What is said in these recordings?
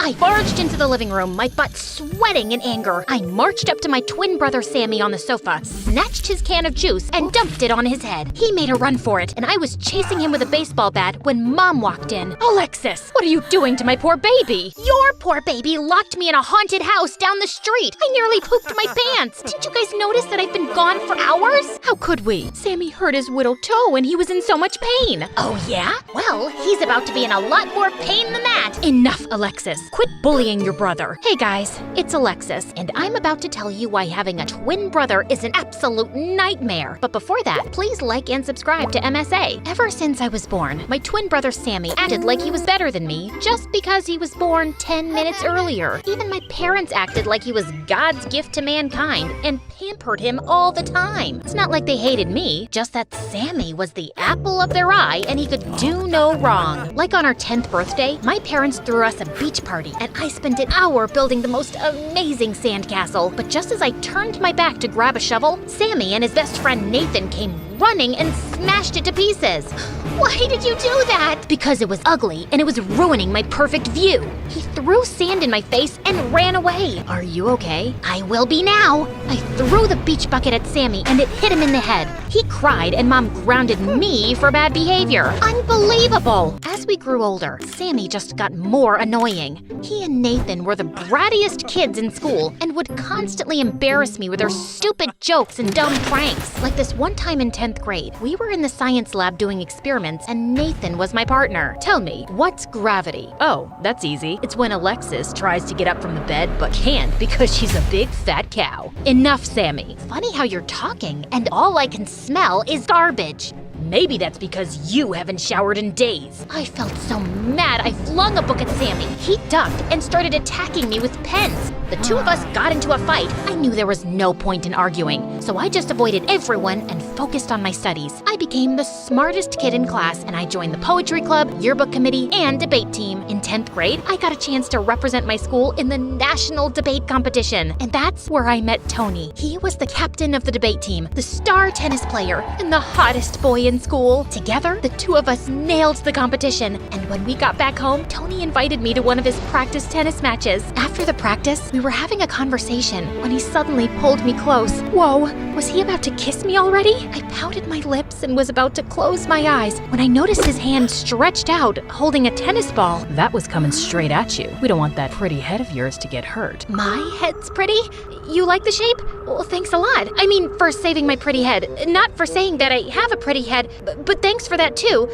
I barged into the living room, my butt sweating in anger. I marched up to my twin brother Sammy on the sofa, snatched his can of juice, and dumped it on his head. He made a run for it, and I was chasing him with a baseball bat when Mom walked in. Alexis, what are you doing to my poor baby? Your poor baby locked me in a haunted house down the street. I nearly pooped my pants. Didn't you guys notice that I've been gone for hours? How could we? Sammy hurt his little toe and he was in so much pain. Oh yeah? Well, he's about to be in a lot more pain than that. Enough, Alexis. Quit bullying your brother. Hey guys, it's Alexis, and I'm about to tell you why having a twin brother is an absolute nightmare. But before that, please like and subscribe to MSA. Ever since I was born, my twin brother Sammy acted like he was better than me just because he was born 10 minutes earlier. Even my parents acted like he was God's gift to mankind and pampered him all the time. It's not like they hated me, just that Sammy was the apple of their eye and he could do no wrong. Like on our 10th birthday, my parents threw us a beach party and I spent an hour building the most amazing sandcastle. But just as I turned my back to grab a shovel, Sammy and his best friend Nathan came running and smashed it to pieces. Why did you do that? Because it was ugly and it was ruining my perfect view. He threw sand in my face and ran away. Are you okay? I will be now. I threw the beach bucket at Sammy and it hit him in the head. He cried and Mom grounded me for bad behavior. Unbelievable. As we grew older, Sammy just got more annoying. He and Nathan were the brattiest kids in school and would constantly embarrass me with their stupid jokes and dumb pranks. Like this one time in 10th grade, we were in the science lab doing experiments and Nathan was my partner. Tell me, what's gravity? Oh, that's easy. It's when Alexis tries to get up from the bed but can't because she's a big fat cow. Enough, Sammy. Funny how you're talking and all I can smell is garbage. Maybe that's because you haven't showered in days. I felt so mad I flung a book at Sammy. He ducked and started attacking me with pens. The two of us got into a fight. I knew there was no point in arguing, so I just avoided everyone and focused on my studies. I became the smartest kid in class and I joined the poetry club, yearbook committee, and debate team. In 10th grade, I got a chance to represent my school in the national debate competition. And that's where I met Tony. He was the captain of the debate team, the star tennis player, and the hottest boy in school. Together, the two of us nailed the competition. And when we got back home, Tony invited me to one of his practice tennis matches. After the practice, we were having a conversation when he suddenly pulled me close. Whoa, was he about to kiss me already? I pouted my lips and was about to close my eyes when I noticed his hand stretched out, holding a tennis ball. That was coming straight at you. We don't want that pretty head of yours to get hurt. My head's pretty? You like the shape? Well, thanks a lot. I mean, for saving my pretty head. Not for saying that I have a pretty head, but thanks for that too.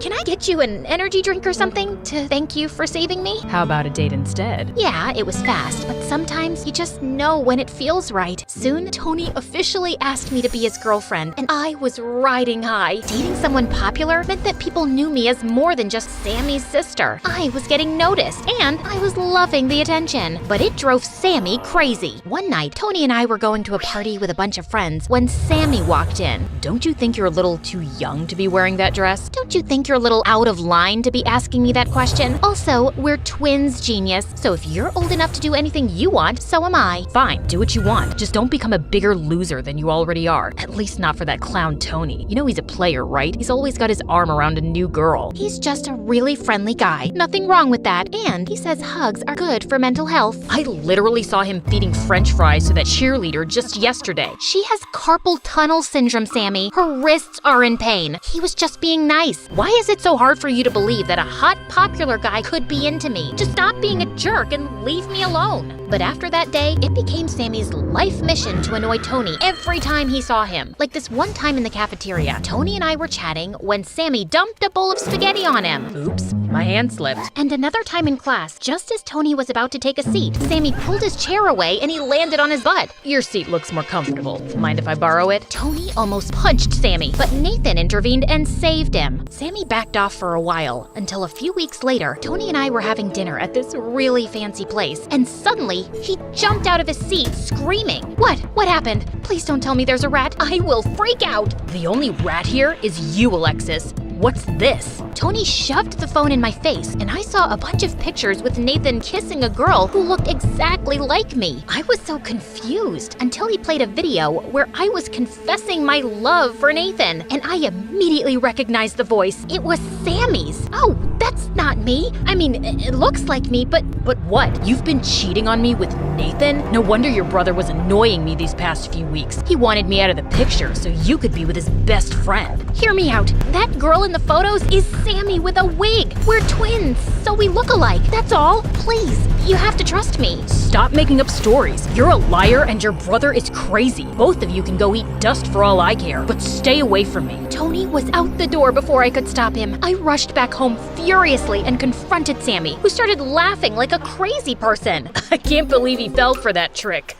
Can I get you an energy drink or something to thank you for saving me? How about a date instead? Yeah, it was fast, but sometimes you just know when it feels right. Soon, Tony officially asked me to be his girlfriend, and I was riding high. Dating someone popular meant that people knew me as more than just Sammy's sister. I was getting noticed, and I was loving the attention. But it drove Sammy crazy. One night, Tony and I were going to a party with a bunch of friends when Sammy walked in. Don't you think you're a little too young to be wearing that dress? Don't you think you're a little out of line to be asking me that question? Also, we're twins, genius, so if you're old enough to do anything you want, so am I. Fine, do what you want. Just don't become a bigger loser than you already are. At least not for that clown Tony. You know he's a player, right? He's always got his arm around a new girl. He's just a really friendly guy. Nothing wrong with that. And he says hugs are good for mental health. I literally saw him feeding French fries to that cheerleader just yesterday. She has carpal tunnel syndrome, Sammy. Her wrists are in pain. He was just being nice. Why is it so hard for you to believe that a hot, popular guy could be into me? Just stop being a jerk and leave me alone. But after that day, it became Sammy's life mission to annoy Tony every time he saw him. Like this one time in the cafeteria, Tony and I were chatting when Sammy dumped a bowl of spaghetti on him. Oops, my hand slipped. And another time in class, just as Tony was about to take a seat, Sammy pulled his chair away and he landed on his butt. Your seat looks more comfortable. Mind if I borrow it? Tony almost punched Sammy, but Nathan intervened and saved him. Sammy backed off for a while, until a few weeks later, Tony and I were having dinner at this really fancy place, and suddenly, he jumped out of his seat screaming. What happened? Please don't tell me there's a rat. I will freak out. The only rat here is you, Alexis. What's this? Tony shoved the phone in my face, and I saw a bunch of pictures with Nathan kissing a girl who looked exactly like me. I was so confused until he played a video where I was confessing my love for Nathan, and I immediately recognized the voice. It was Sammy's. Oh, that's That's not me. I mean, it looks like me, but what? You've been cheating on me with Nathan? No wonder your brother was annoying me these past few weeks. He wanted me out of the picture so you could be with his best friend. hear me out. That girl in the photos is Sammy with a wig. We're twins, so we look alike. That's all. Please, you have to trust me. Stop making up stories. You're a liar and your brother is crazy. Both of you can go eat dust for all I care, but stay away from me. Tony was out the door before I could stop him. I rushed back home furiously and confronted Sammy, who started laughing like a crazy person. I can't believe he fell for that trick.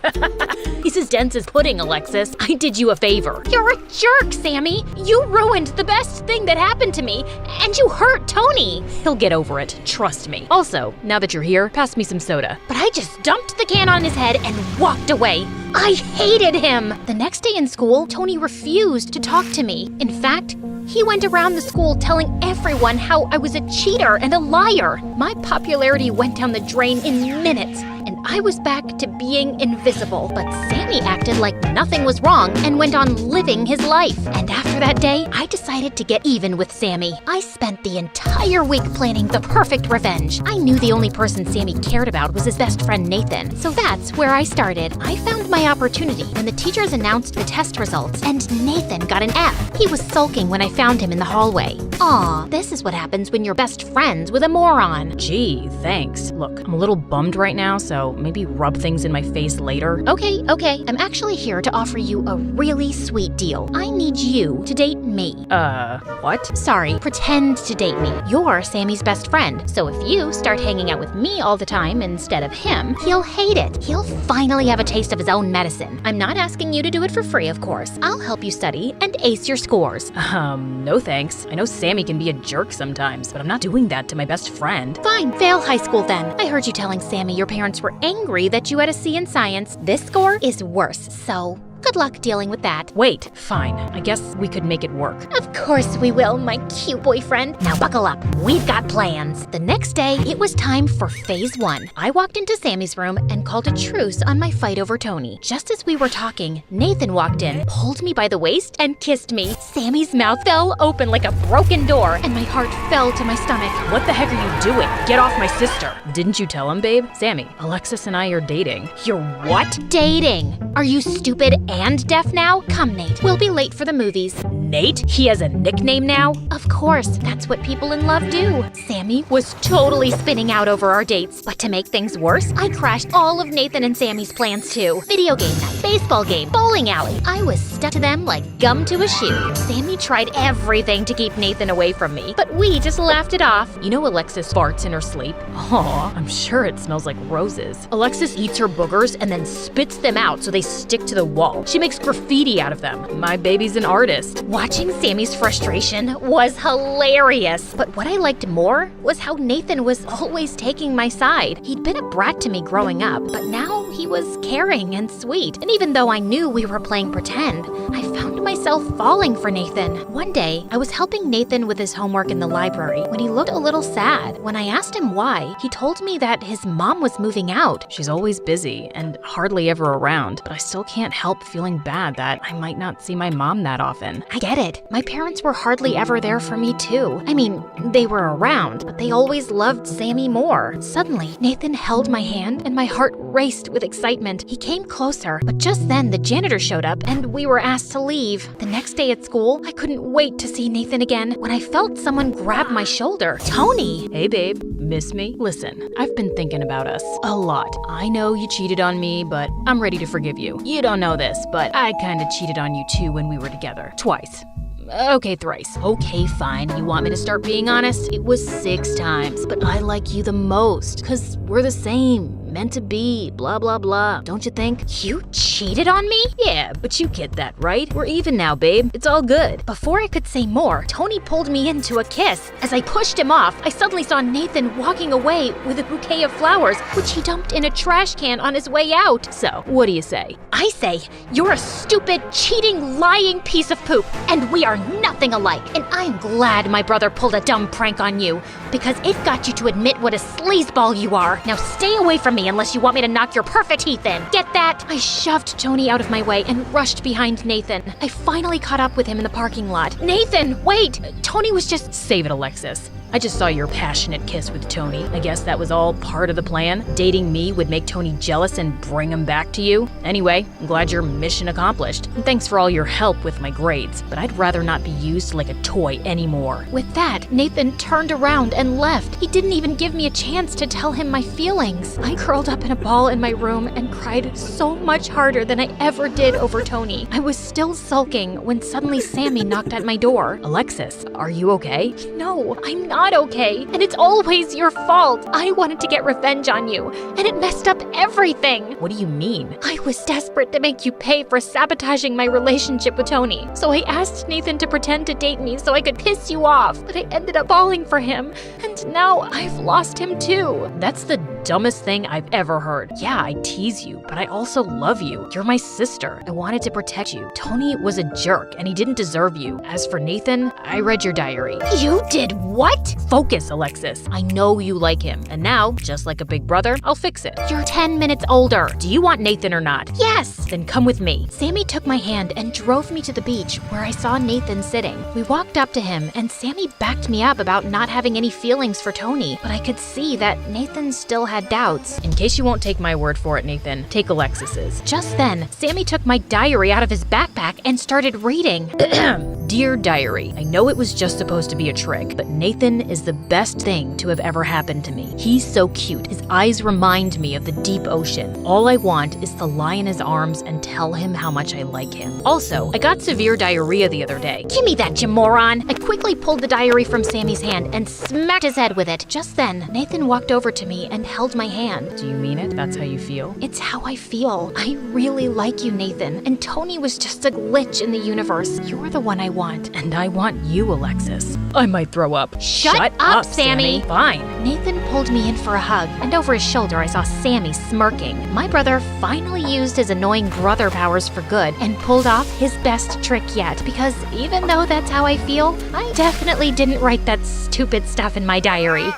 He's as dense as pudding, Alexis. I did you a favor. You're a jerk, Sammy. You ruined the best thing that happened to me, and you hurt Tony. He'll get over it, trust me. Also, now that you're here, pass me some soda. But I just dumped the can on his head and walked away. I hated him. The next day in school, Tony refused to talk to me. In fact, he went around the school telling everyone how I was a cheater and a liar. My popularity went down the drain in minutes, and I was back to being invisible. But Sammy acted like nothing was wrong and went on living his life. And after that day, I decided to get even with Sammy. I spent the entire week planning the perfect revenge. I knew the only person Sammy cared about was his best friend Nathan, so that's where I started. I found my opportunity when the teachers announced the test results, and Nathan got an F. He was sulking when I found him in the hallway. Aw, this is what happens when you're best friends with a moron. Gee, thanks. Look, I'm a little bummed right now, so maybe rub things in my face later. Okay. I'm actually here to offer you a really sweet deal. I need you to date me. What? Sorry, pretend to date me. You're Sammy's best friend, so if you start hanging out with me all the time instead of him, he'll hate it. He'll finally have a taste of his own medicine. I'm not asking you to do it for free, of course. I'll help you study and ace your scores. No thanks. I know Sammy can be a jerk sometimes, but I'm not doing that to my best friend. Fine, fail high school then. I heard you telling Sammy your parents were angry that you had a C in science. This score is worse, so good luck dealing with that. Wait, fine. I guess we could make it work. Of course we will, my cute boyfriend. Now buckle up. We've got plans. The next day, it was time for phase 1. I walked into Sammy's room and called a truce on my fight over Tony. Just as we were talking, Nathan walked in, pulled me by the waist, and kissed me. Sammy's mouth fell open like a broken door, and my heart fell to my stomach. What the heck are you doing? Get off my sister. Didn't you tell him, babe? Sammy, Alexis and I are dating. You're what? Dating? Are you stupid and deaf now? Come, Nate. We'll be late for the movies. Nate? He has a nickname now? Of course, that's what people in love do. Sammy was totally spinning out over our dates. But to make things worse, I crashed all of Nathan and Sammy's plans too. Video game night, baseball game, bowling alley. I was stuck to them like gum to a shoe. Sammy tried everything to keep Nathan away from me, but we just laughed it off. You know Alexis farts in her sleep? Aw, I'm sure it smells like roses. Alexis eats her boogers and then spits them out so they stick to the wall. She makes graffiti out of them. My baby's an artist. Watching Sammy's frustration was hilarious. But what I liked more was how Nathan was always taking my side. He'd been a brat to me growing up, but now he was caring and sweet. And even though I knew we were playing pretend, I found myself falling for Nathan. One day, I was helping Nathan with his homework in the library when he looked a little sad. When I asked him why, he told me that his mom was moving out. She's always busy and hardly ever around, but I still can't help feeling bad that I might not see my mom that often. I get it. My parents were hardly ever there for me too. I mean, they were around, but they always loved Sammy more. Suddenly, Nathan held my hand and my heart raced with excitement. He came closer, but just then the janitor showed up and we were asked to leave. The next day at school, I couldn't wait to see Nathan again when I felt someone grab my shoulder. Tony! Hey babe, miss me? Listen, I've been thinking about us a lot. I know you cheated on me, but I'm ready to forgive you. You don't know this, but I kinda cheated on you too when we were together. Twice. Okay, thrice. Okay, fine. You want me to start being honest? It was 6 times, but I like you the most, 'cause we're the same. Meant to be, blah, blah, blah. Don't you think? You cheated on me? Yeah, but you get that, right? We're even now, babe. It's all good. Before I could say more, Tony pulled me into a kiss. As I pushed him off, I suddenly saw Nathan walking away with a bouquet of flowers, which he dumped in a trash can on his way out. So, what do you say? I say, you're a stupid, cheating, lying piece of poop, and we are nothing alike. And I'm glad my brother pulled a dumb prank on you, because it got you to admit what a sleazeball you are. Now stay away from me unless you want me to knock your perfect teeth in. Get that? I shoved Tony out of my way and rushed behind Nathan. I finally caught up with him in the parking lot. Nathan, wait! Tony was just... Save it, Alexis. I just saw your passionate kiss with Tony. I guess that was all part of the plan. Dating me would make Tony jealous and bring him back to you. Anyway, I'm glad your mission accomplished. And thanks for all your help with my grades, but I'd rather not be used like a toy anymore. With that, Nathan turned around and left. He didn't even give me a chance to tell him my feelings. I curled up in a ball in my room and cried so much harder than I ever did over Tony. I was still sulking when suddenly Sammy knocked at my door. Alexis, are you okay? No, I'm not okay, and it's always your fault. I wanted to get revenge on you, and it messed up everything. What do you mean? I was desperate to make you pay for sabotaging my relationship with Tony, so I asked Nathan to pretend to date me so I could piss you off, but I ended up falling for him, and now I've lost him too. That's the dumbest thing I've ever heard. Yeah, I tease you, but I also love you. You're my sister. I wanted to protect you. Tony was a jerk, and he didn't deserve you. As for Nathan, I read your diary. You did what? Focus, Alexis. I know you like him, and now, just like a big brother, I'll fix it. You're 10 minutes older. Do you want Nathan or not? Yes. Then come with me. Sammy took my hand and drove me to the beach where I saw Nathan sitting. We walked up to him, and Sammy backed me up about not having any feelings for Tony, but I could see that Nathan still had doubts. In case you won't take my word for it, Nathan, take Alexis's. Just then, Sammy took my diary out of his backpack and started reading. Dear Diary, I know it was just supposed to be a trick, but Nathan is the best thing to have ever happened to me. He's so cute. His eyes remind me of the deep ocean. All I want is to lie in his arms and tell him how much I like him. Also, I got severe diarrhea the other day. Give me that, you moron! I quickly pulled the diary from Sammy's hand and smacked his head with it. Just then, Nathan walked over to me and held my hand. Do you mean it? That's how you feel? It's how I feel. I really like you, Nathan, and Tony was just a glitch in the universe. You're the one I want. And I want you, Alexis. I might throw up. Shut up, Sammy. Fine. Nathan pulled me in for a hug, and over his shoulder I saw Sammy smirking. My brother finally used his annoying brother powers for good and pulled off his best trick yet, because even though that's how I feel, I definitely didn't write that stupid stuff in my diary.